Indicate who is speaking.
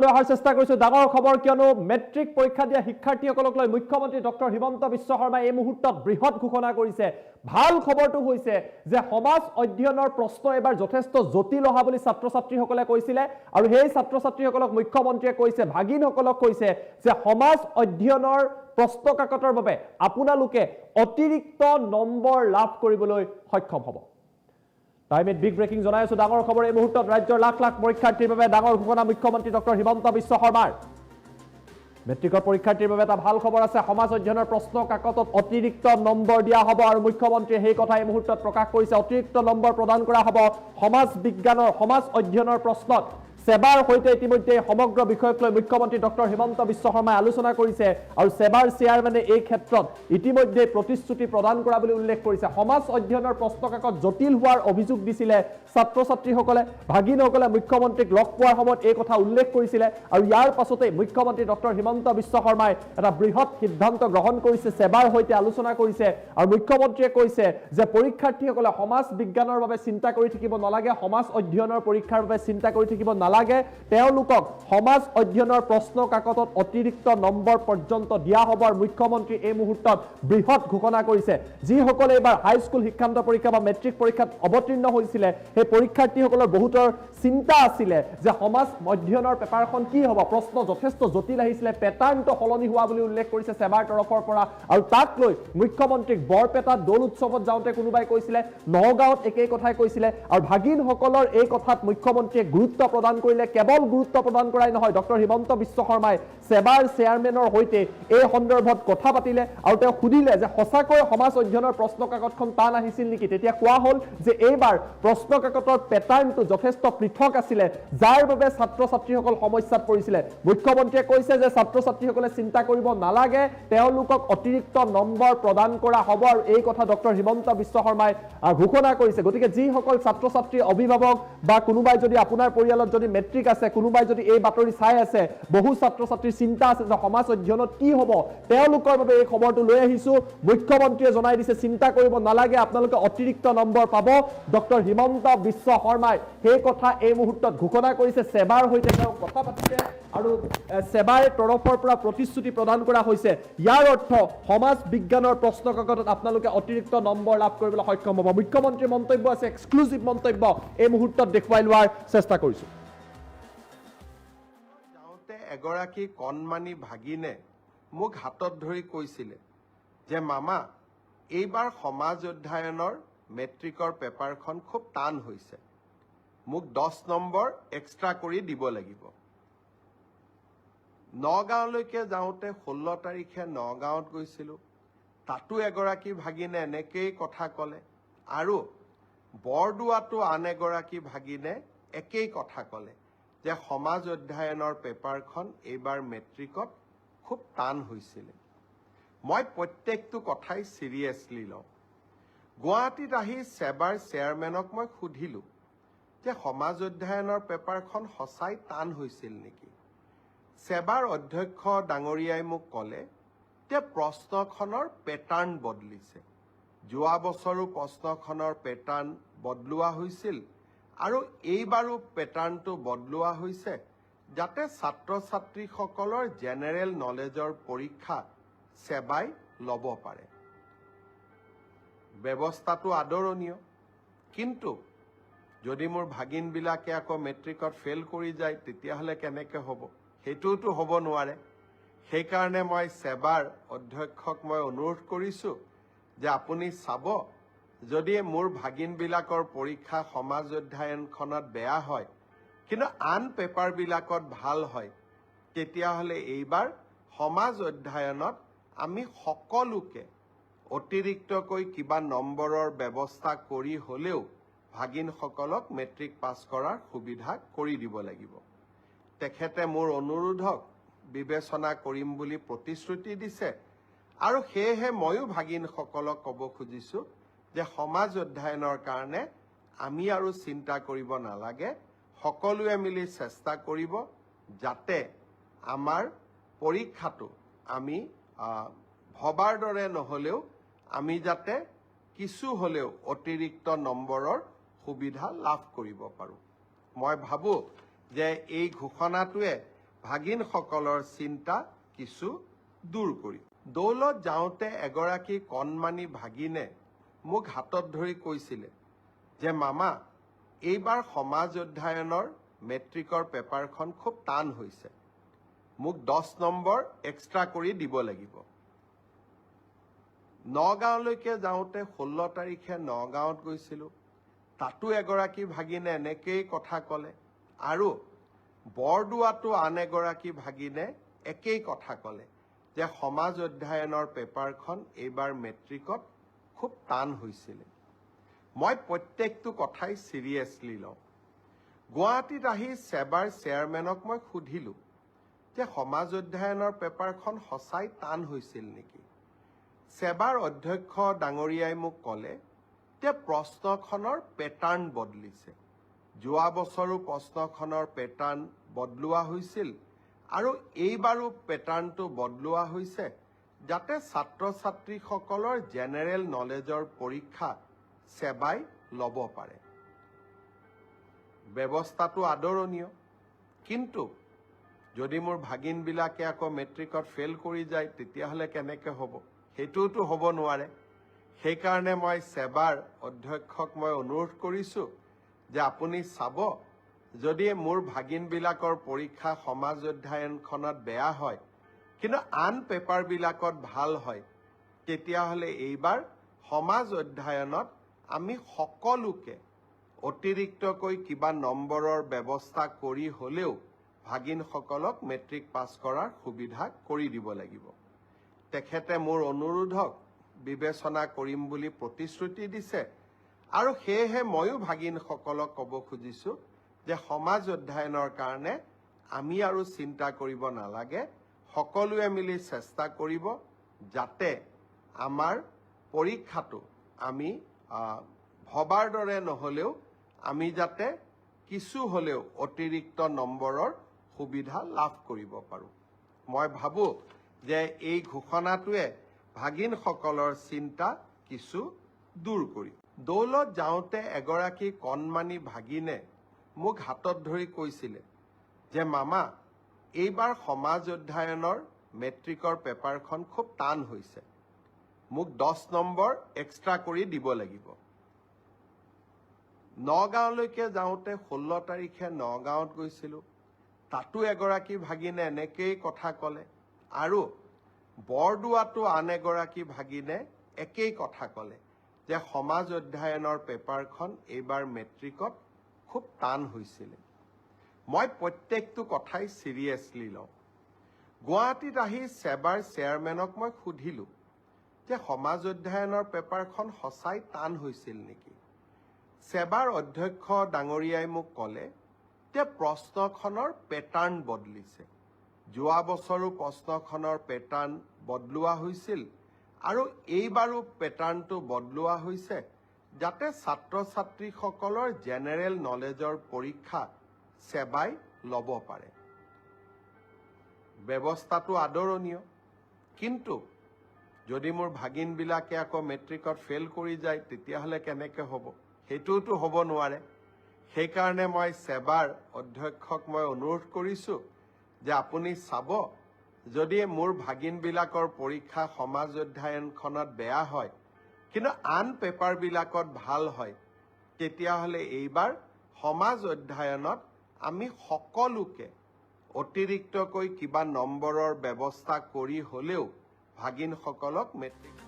Speaker 1: লৈ অহাৰ চেষ্টা কৰিছো ডাঙৰ খবৰ কিয়নো মেট্ৰিক পৰীক্ষা দিয়া শিক্ষাৰ্থীসকলক লৈ মুখ্যমন্ত্ৰী ডক্টৰ হিমন্ত বিশ্ব শৰ্মাই এই মুহূৰ্তত বৃহৎ ঘোষণা কৰিছে ভাল খবৰটো হৈছে যে সমাজ অধ্যয়নৰ প্ৰশ্ন এবাৰ যথেষ্ট জটিল অহা বুলি ছাত্ৰ ছাত্ৰীসকলে কৈছিলে আৰু সেই ছাত্ৰ ছাত্ৰীসকলক মুখ্যমন্ত্ৰীয়ে কৈছে ভাগিনসকলক কৈছে যে সমাজ অধ্যয়নৰ প্ৰশ্ন কাকতৰ বাবে আপোনালোকে অতিৰিক্ত নম্বৰ লাভ কৰিবলৈ সক্ষম হ'ব টাইমত বিগ ব্ৰেকিং জনাই আছো ডাঙৰ খবৰ এই মুহূৰ্তত ৰাজ্যৰ লাখ লাখ পৰীক্ষাৰ্থীৰ বাবে ডাঙৰ ঘোষণা মুখ্যমন্ত্ৰী ডক্টৰ হিমন্ত বিশ্ব শৰ্মাৰ মেট্ৰিকৰ পৰীক্ষাৰ্থীৰ বাবে এটা ভাল খবৰ আছে সমাজ অধ্যয়নৰ প্ৰশ্ন কাকতত অতিৰিক্ত নম্বৰ দিয়া হ'ব আৰু মুখ্যমন্ত্ৰীয়ে সেই কথা এই মুহূৰ্তত প্ৰকাশ কৰিছে অতিৰিক্ত নম্বৰ প্ৰদান কৰা হ'ব সমাজ বিজ্ঞানৰ সমাজ অধ্যয়নৰ প্ৰশ্নত সেবাৰ হৈতে ইতিমধ্যে সমগ্ৰ বিষয়ক লৈ মুখ্যমন্ত্ৰী ডক্টৰ হিমন্ত বিশ্ব শৰ্মাই আলোচনা কৰিছে আৰু সেবাৰ চেয়াৰম্যানে এই ক্ষেত্ৰত ইতিমধ্যে প্ৰতিশ্ৰুতি প্ৰদান কৰা বুলি উল্লেখ কৰিছে সমাজ অধ্যয়নৰ প্ৰশ্ন কাকত জটিল হোৱাৰ অভিযোগ দিছিলে ছাত্ৰ ছাত্ৰীসকলে ভাগিনসকলে মুখ্যমন্ত্ৰীক লগ পোৱাৰ সময়ত এই কথা উল্লেখ কৰিছিলে আৰু ইয়াৰ পাছতে মুখ্যমন্ত্ৰী ডক্টৰ হিমন্ত বিশ্ব শৰ্মাই এটা বৃহৎ সিদ্ধান্ত গ্ৰহণ কৰিছে সেবাৰ হৈতে আলোচনা কৰিছে আৰু মুখ্যমন্ত্ৰীয়ে কৈছে যে পৰীক্ষাৰ্থীসকলে সমাজ বিজ্ঞানৰ বাবে চিন্তা কৰি থাকিব নালাগে সমাজ অধ্যয়নৰ পৰীক্ষাৰ বাবে চিন্তা কৰি থাকিব নালাগে তেওঁলোকক সমাজ অধ্যয়নৰ প্ৰশ্ন কাকতত অতিৰিক্ত নম্বৰ পৰ্যন্ত দিয়া হ'ব আৰু মুখ্যমন্ত্ৰী এই মুহূৰ্তত বৃহৎ ঘোষণা কৰিছে যিসকলে এবাৰ হাইস্কুল শিক্ষান্ত পৰীক্ষা বা মেট্ৰিক পৰীক্ষাত অৱতীৰ্ণ হৈছিলে সেই পৰীক্ষাৰ্থীসকলৰ বহুতৰ চিন্তা আছিলে যে সমাজ অধ্যয়নৰ পেপাৰখন কি হ'ব প্ৰশ্ন যথেষ্ট জটিল আহিছিলে পেটাৰ্ণটো সলনি হোৱা বুলি উল্লেখ কৰিছে সেবাৰ তৰফৰ পৰা আৰু তাক লৈ মুখ্যমন্ত্ৰীক বৰপেটাত দৌল উৎসৱত যাওঁতে কোনোবাই কৈছিলে নগাঁৱত একেই কথাই কৈছিলে আৰু ভাগিনসকলৰ এই কথাত মুখ্যমন্ত্ৰীয়ে গুৰুত্ব প্ৰদান কৰিলে কেৱল গুৰুত্ব প্ৰদান কৰাই নহয় ডক্টৰ হিমন্ত বিশ্ব শৰ্মাই সেবাৰ চেয়াৰম্যানৰ হৈতে এই সন্দৰ্ভত কথা পাতিলে আৰু তেওঁ সুধিলে যে সঁচাকৈ সমাজ অধ্যয়নৰ প্ৰশ্ন কাকতখন টান আহিছিল নেকি তেতিয়া কোৱা হ'ল যে এইবাৰ প্ৰশ্ন কাকতৰ পেটাৰ্ণটো যথেষ্ট পৃথক আছিলে যাৰ বাবে ছাত্ৰ ছাত্ৰীসকল সমস্যাত পৰিছিলে মুখ্যমন্ত্ৰীয়ে কৈছে যে ছাত্ৰ ছাত্ৰীসকলে চিন্তা কৰিব নালাগে তেওঁলোকক অতিৰিক্ত নম্বৰ প্ৰদান কৰা হ'ব আৰু এই কথা ডক্টৰ হিমন্ত বিশ্ব শৰ্মাই ঘোষণা কৰিছে গতিকে যিসকল ছাত্ৰ ছাত্ৰী অভিভাৱক বা কোনোবাই যদি আপোনাৰ পৰিয়ালত যদি মেট্ৰিক আছে কোনোবাই যদি এই বাতৰি চাই আছে বহু ছাত্ৰ ছাত্ৰীৰ চিন্তা আছে যে সমাজ অধ্যয়নত কি হ'ব তেওঁলোকৰ বাবে এই খবৰটো লৈ আহিছো মুখ্যমন্ত্ৰীয়ে জনাই দিছে চিন্তা কৰিব নালাগে আপোনালোকে অতিৰিক্ত নম্বৰ পাব ডক্টৰ হিমন্ত বিশ্ব শৰ্মাই সেই কথা এই মুহূৰ্তত ঘোষণা কৰিছে সেবাৰ হৈতে তেওঁ কথা পাতিছে আৰু সেবাৰ তৰফৰ পৰা প্ৰতিশ্ৰুতি প্ৰদান কৰা হৈছে ইয়াৰ অৰ্থ সমাজ বিজ্ঞানৰ প্ৰশ্ন কাকতত আপোনালোকে অতিৰিক্ত নম্বৰ লাভ কৰিবলৈ সক্ষম হ'ব মুখ্যমন্ত্ৰীৰ মন্তব্য আছে এক্সক্লুসিভ মন্তব্য এই মুহূৰ্তত দেখুৱাই লোৱাৰ চেষ্টা কৰিছো
Speaker 2: এগৰাকী কণমানি ভাগিনে মোক হাতত ধৰি কৈছিলে যে মামা এইবাৰ সমাজ অধ্যয়নৰ মেট্ৰিকৰ পেপাৰখন খুব টান হৈছে মোক 10 নম্বৰ এক্সট্ৰা কৰি দিব লাগিব নগাঁৱলৈকে যাওঁতে 16 তাৰিখে নগাঁৱত গৈছিলোঁ তাতো এগৰাকী ভাগিনে এনেকেই কথা ক'লে আৰু বৰদোৱাতো আন এগৰাকী ভাগিনে একেই কথা ক'লে যে সমাজ অধ্যয়নৰ পেপাৰখন এইবাৰ মেট্ৰিকত খুব টান হৈছিল মই প্ৰত্যেকটো কথাই সিৰিয়াছলি লওঁ গুৱাহাটীত আহি সেবাৰ চেয়াৰম্যানক মই সুধিলোঁ যে সমাজ অধ্যয়নৰ পেপাৰখন সঁচাই টান হৈছিল নেকি সেবাৰ অধ্যক্ষ ডাঙৰীয়াই মোক ক'লে যে প্ৰশ্নখনৰ পেটাৰ্ণ বদলিছে যোৱা বছৰো প্ৰশ্নখনৰ পেটাৰ্ণ বদলোৱা হৈছিল আৰু এইবাৰো পেটাৰ্ণটো বদলোৱা হৈছে যাতে ছাত্ৰ ছাত্ৰীসকলৰ জেনেৰেল নলেজৰ পৰীক্ষা সেবাই ল'ব পাৰে ব্যৱস্থাটো আদৰণীয় কিন্তু যদি মোৰ ভাগিনবিলাকে আকৌ মেট্ৰিকত ফেল কৰি যায় তেতিয়াহ'লে কেনেকৈ হ'ব সেইটোতো হ'ব নোৱাৰে সেইকাৰণে মই সেবাৰ অধ্যক্ষক মই অনুৰোধ কৰিছোঁ যে আপুনি চাব যদি মোৰ ভাগিনবিলাকৰ পৰীক্ষা সমাজ অধ্যয়নখনত বেয়া হয় কিন্তু আন পেপাৰবিলাকত ভাল হয় তেতিয়াহ'লে এইবাৰ সমাজ অধ্যয়নত আমি সকলোকে অতিৰিক্তকৈ কিবা নম্বৰৰ ব্যৱস্থা কৰি হ'লেও ভাগিনসকলক মেট্ৰিক পাছ কৰাৰ সুবিধা কৰি দিব লাগিব তেখেতে মোৰ অনুৰোধক বিবেচনা কৰিম বুলি প্ৰতিশ্ৰুতি দিছে আৰু সেয়েহে ময়ো ভাগিনসকলক ক'ব খুজিছোঁ যে সমাজ অধ্যয়নৰ কাৰণে আমি আৰু চিন্তা কৰিব নালাগে সকলোৱে মিলি চেষ্টা কৰিব যাতে আমাৰ পৰীক্ষাটো আমি ভবাৰ দৰে নহ'লেও আমি যাতে কিছু হ'লেও অতিৰিক্ত নম্বৰৰ সুবিধা লাভ কৰিব পাৰোঁ মই ভাবোঁ যে এই ঘোষণাটোৱে ভাগিনসকলৰ চিন্তা কিছু দূৰ কৰি দৌলত যাওঁতে এগৰাকী কণমানি ভাগিনে মোক হাতত ধৰি কৈছিলে যে মামা এইবাৰ সমাজ অধ্যয়নৰ মেট্ৰিকৰ পেপাৰখন খুব টান হৈছে, মোক 10 নম্বৰ এক্সট্ৰা কৰি দিব লাগিব। নগাঁৱলৈকে যাওঁতে 16 তাৰিখে নগাঁৱত গৈছিলোঁ, তাতো এগৰাকী ভাগিনে এনেকেই কথা ক'লে, আৰু বৰদোৱাতো আন এগৰাকী ভাগিনে একেই কথা ক'লে যে সমাজ অধ্যয়নৰ পেপাৰখন এইবাৰ মেট্ৰিকত খুব টান হৈছিলে। মই প্ৰত্যেকটো কথাই চিৰিয়াছলি লওঁ। গুৱাহাটীত আহি সেবাৰ চেয়াৰমেনক মই সুধিলোঁ যে সমাজ অধ্যয়নৰ পেপাৰখন সঁচাই টান হৈছিল নেকি। সেবাৰ অধ্যক্ষ ডাঙৰীয়াই মোক ক'লে যে প্ৰশ্নখনৰ পেটাৰ্ণ বদলিছে। যোৱা বছৰো প্ৰশ্নখনৰ পেটাৰ্ণ বদলোৱা হৈছিল আৰু এইবাৰো পেটাৰ্ণটো বদলোৱা হৈছে যাতে ছাত্ৰ ছাত্ৰীসকলৰ জেনেৰেল নলেজৰ পৰীক্ষা সেবাই ল'ব পাৰে। ব্যৱস্থাটো আদৰণীয়, কিন্তু যদি মোৰ ভাগিনবিলাকে আকৌ মেট্ৰিকত ফেইল কৰি যায় তেতিয়াহ'লে কেনেকৈ হ'ব? সেইটোতো হ'ব নোৱাৰে। সেইকাৰণে মই সেবাৰ অধ্যক্ষক মই অনুৰোধ কৰিছোঁ যে আপুনি চাব, যদি মোৰ ভাগিনবিলাকৰ পৰীক্ষা সমাজ অধ্যয়নখনত বেয়া হয় কিন্তু আন পেপাৰবিলাকত ভাল হয়, তেতিয়াহ'লে এইবাৰ সমাজ অধ্যয়নত আমি সকলোকে অতিৰিক্তকৈ কিবা নম্বৰৰ ব্যৱস্থা কৰি হ'লেও ভাগিনসকলক মেট্ৰিক পাছ কৰাৰ সুবিধা কৰি দিব লাগিব। তেখেতে মোৰ অনুৰোধক বিবেচনা কৰিম বুলি প্ৰতিশ্ৰুতি দিছে, আৰু সেয়েহে ময়ো ভাগিনসকলক ক'ব খুজিছোঁ যে সমাজ অধ্যয়নৰ কাৰণে আমি আৰু চিন্তা কৰিব নালাগে। সকলোৱে মিলি চেষ্টা কৰিব যাতে আমাৰ পৰীক্ষাটো আমি ভবাৰ দৰে নহ'লেও আমি যাতে কিছু হ'লেও অতিৰিক্ত নম্বৰৰ সুবিধা লাভ কৰিব পাৰোঁ। মই ভাবোঁ যে এই ঘোষণাটোৱে ভাগিনসকলৰ চিন্তা কিছু দূৰ কৰি দৌলত যাওঁতে এগৰাকী কণমানি ভাগিনে মোক হাতত ধৰি কৈছিলে যে মামা এইবাৰ সমাজ অধ্যয়নৰ মেট্ৰিকৰ পেপাৰখন খুব টান হৈছে, মোক 10 নম্বৰ এক্সট্ৰা কৰি দিব লাগিব। নগাঁৱলৈকে যাওঁতে 16 তাৰিখে নগাঁৱত গৈছিলোঁ, তাতো এগৰাকী ভাগিনে এনেকেই কথা ক'লে, আৰু বৰদোৱাতো আন এগৰাকী ভাগিনে একেই কথা ক'লে যে সমাজ অধ্যয়নৰ পেপাৰখন এইবাৰ মেট্ৰিকত খুব টান হৈছিলে। মই প্ৰত্যেকটো কথাই চিৰিয়াছলি লওঁ। গুৱাহাটীত আহি সেবাৰ চেয়াৰমেনক মই সুধিলোঁ যে সমাজ অধ্যয়নৰ পেপাৰখন সঁচাই টান হৈছিল নেকি। সেবাৰ অধ্যক্ষ ডাঙৰীয়াই মোক ক'লে যে প্ৰশ্নখনৰ পেটাৰ্ণ বদলিছে। যোৱা বছৰো প্ৰশ্নখনৰ পেটাৰ্ণ বদলোৱা হৈছিল আৰু এইবাৰো পেটাৰ্ণটো বদলোৱা হৈছে যাতে ছাত্ৰ ছাত্ৰীসকলৰ জেনেৰেল নলেজৰ পৰীক্ষা সেবাই ল'ব পাৰে। ব্যৱস্থাটো আদৰণীয়, কিন্তু যদি মোৰ ভাগিনবিলাকে আকৌ মেট্ৰিকত ফেইল কৰি যায় তেতিয়াহ'লে কেনেকৈ হ'ব? সেইটোতো হ'ব নোৱাৰে। সেইকাৰণে মই সেবাৰ অধ্যক্ষক মই অনুৰোধ কৰিছোঁ যে আপুনি চাব, যদি মোৰ ভাগিনবিলাকৰ পৰীক্ষা সমাজ অধ্যয়নখনত বেয়া হয় কিন্তু আন পেপাৰবিলাকত ভাল হয়, তেতিয়াহ'লে এইবাৰ সমাজ অধ্যয়নত আমি সকলোকে অতিৰিক্তকৈ কিবা নম্বৰৰ ব্যৱস্থা কৰি হ'লেও ভাগিনসকলক মেট্ৰিক